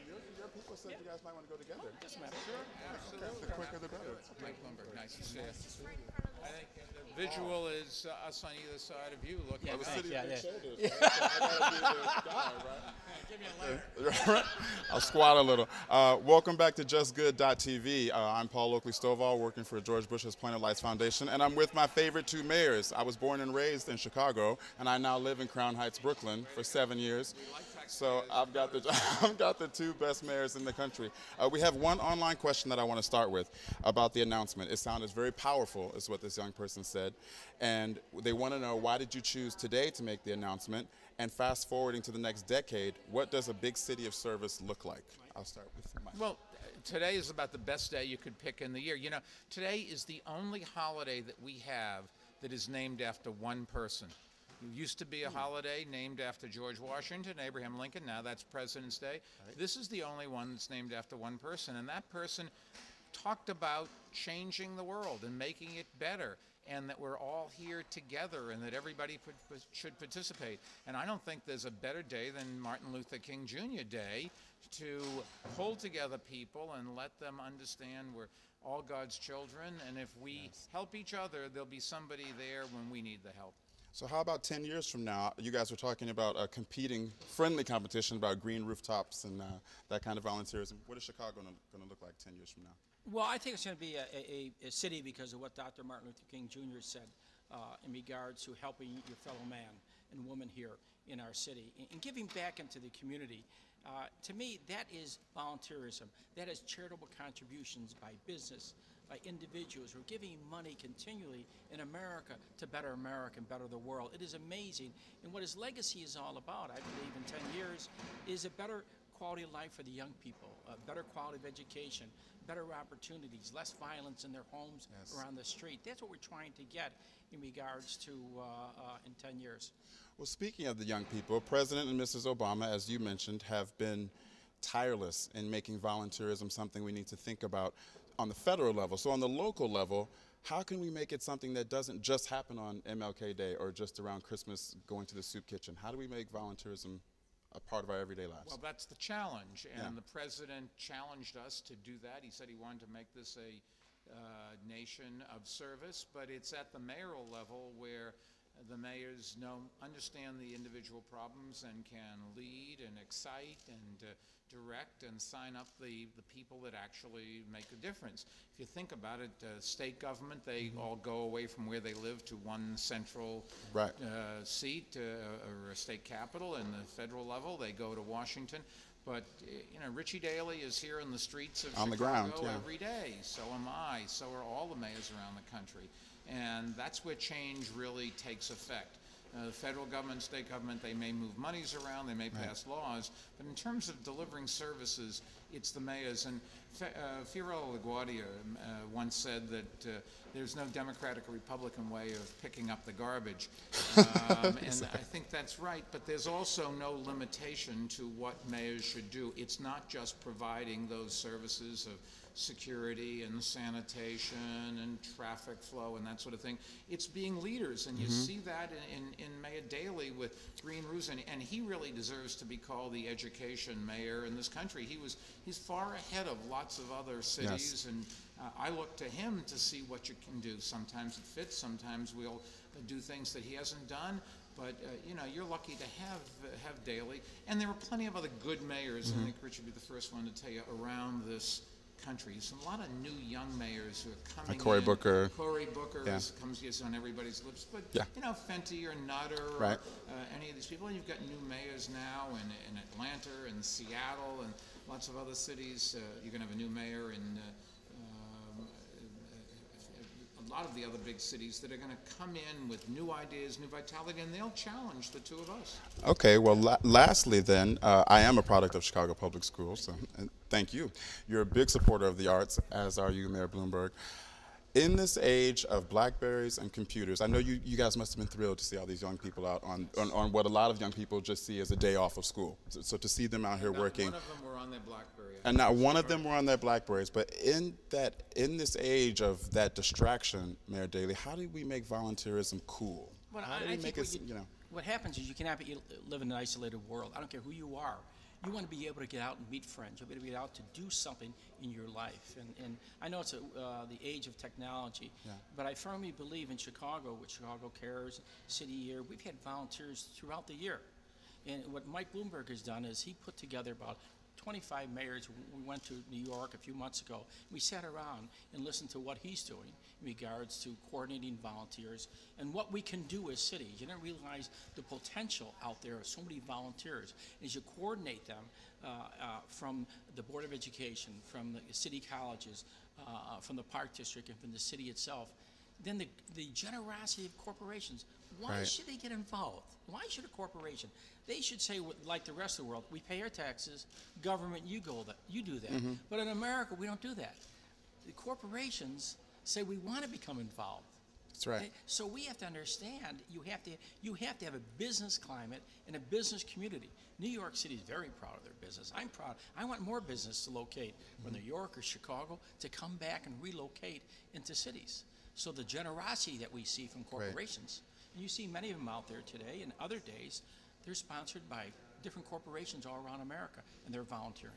Your people said you guys might want to go together. Doesn't matter. Sure, absolutely. The quicker the better. Mike Lumberg, nice to see you. I think the visual is us on either side of you looking. Well, the city yeah, of big yeah. shoulders, right? So I gotta be the guy, right? Give me a letter. Right. I'll squat a little. Welcome back to JustGood.tv. I'm Paul Oakley Stovall, working for George Bush's Planet Lights Foundation, and I'm with my favorite two mayors. I was born and raised in Chicago, and I now live in Crown Heights, Brooklyn, for 7 years. So I've got the two best mayors in the country. We have one online question that I want to start with about the announcement. It sounded very powerful, is what this young person said, and they want to know, why did you choose today to make the announcement? And fast forwarding to the next decade, what does a big city of service look like? I'll start with Mike. Well, today is about the best day you could pick in the year. You know, today is the only holiday that we have that is named after one person. It used to be a holiday named after George Washington, Abraham Lincoln. Now that's President's Day. Right. This is the only one that's named after one person, and that person talked about changing the world and making it better, and that we're all here together and that everybody should participate. And I don't think there's a better day than Martin Luther King Jr. Day to pull together people and let them understand we're all God's children, and if we help each other, there'll be somebody there when we need the help. So how about 10 years from now? You guys were talking about a competing, friendly competition about green rooftops and that kind of volunteerism. What is Chicago going to look like 10 years from now? Well, I think it's going to be a city because of what Dr. Martin Luther King Jr. said in regards to helping your fellow man and woman here in our city and giving back into the community. To me, that is volunteerism. That is charitable contributions by business, by individuals who are giving money continually in America to better America and better the world. It is amazing. And what his legacy is all about, I believe, in 10 years, is a better quality of life for the young people, a better quality of education, better opportunities, less violence in their homes or on the street. That's what we're trying to get in regards to in 10 years. Well, speaking of the young people, President and Mrs. Obama, as you mentioned, have been tireless in making volunteerism something we need to think about on the federal level. So on the local level, how can we make it something that doesn't just happen on MLK Day or just around Christmas going to the soup kitchen? How do we make volunteerism a part of our everyday lives? Well, that's the challenge, and the president challenged us to do that. He said he wanted to make this a nation of service, but it's at the mayoral level where the mayors understand the individual problems and can lead and excite and direct and sign up the people that actually make a difference. If you think about it, state government, they all go away from where they live to one central seat or a state capital, and the federal level, they go to Washington. But you know, Richie Daley is here in the streets of on Chicago the ground, every day. So am I. So are all the mayors around the country. And that's where change really takes effect. The federal government, state government, they may move monies around, they may pass laws, but in terms of delivering services, it's the mayors. And Fiorello LaGuardia once said that there's no Democratic or Republican way of picking up the garbage. And I think that's right, but there's also no limitation to what mayors should do. It's not just providing those services of security and sanitation and traffic flow and that sort of thing. It's being leaders, and you see that in Mayor Daley with green roofs, and he really deserves to be called the education mayor in this country. He's far ahead of lots of other cities, and I look to him to see what you can do. Sometimes it fits, sometimes we'll do things that he hasn't done. But you know, you're lucky to have Daley, and there are plenty of other good mayors. I think Rich would be the first one to tell you around this country. There's a lot of new young mayors who are coming like Cory in. Booker. Cory Booker gets on everybody's lips. But, you know, Fenty or Nutter or any of these people. And you've got new mayors now in Atlanta and Seattle and lots of other cities. You're going to have a new mayor in a lot of the other big cities that are going to come in with new ideas, new vitality, and they'll challenge the two of us. Okay, well, lastly then, I am a product of Chicago Public Schools, so thank you. You're a big supporter of the arts, as are you, Mayor Bloomberg. In this age of BlackBerries and computers, I know you guys must have been thrilled to see all these young people out on what a lot of young people just see as a day off of school. So to see them out here working. One of them were on their BlackBerry. And not one of them were on their BlackBerries. But in this age of that distraction, Mayor Daley, how do we make volunteerism cool? Well, how do we make it, you know? What happens is you cannot live in an isolated world. I don't care who you are. You want to be able to get out and meet friends. You want to be able to get out to do something in your life. And I know it's the age of technology, but I firmly believe in Chicago, with Chicago Cares, City Year, we've had volunteers throughout the year. And what Mike Bloomberg has done is he put together about 25 mayors. We went to New York a few months ago. We sat around and listened to what he's doing in regards to coordinating volunteers and what we can do as cities. You don't realize the potential out there of so many volunteers. As you coordinate them from the Board of Education, from the city colleges, from the Park District, and from the city itself, then the generosity of corporations. Why should they get involved? Why should a corporation? They should say, like the rest of the world, we pay our taxes, government, you do that. But in America, we don't do that. The corporations say we want to become involved. That's right. Okay? So we have to understand you have to have a business climate and a business community. New York City is very proud of their business. I'm proud. I want more business to locate from New York or Chicago to come back and relocate into cities. So the generosity that we see from corporations, and you see many of them out there today and other days, they're sponsored by different corporations all around America, and they're volunteering.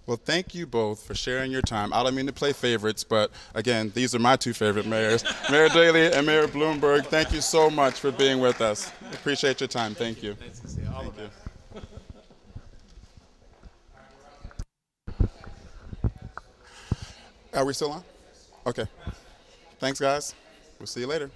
Well, thank you both for sharing your time. I don't mean to play favorites, but again, these are my two favorite mayors, Mayor Daley and Mayor Bloomberg. Thank you so much for being with us. Appreciate your time. Thank you. Thank you. Are we still on? Okay. Thanks, guys. We'll see you later.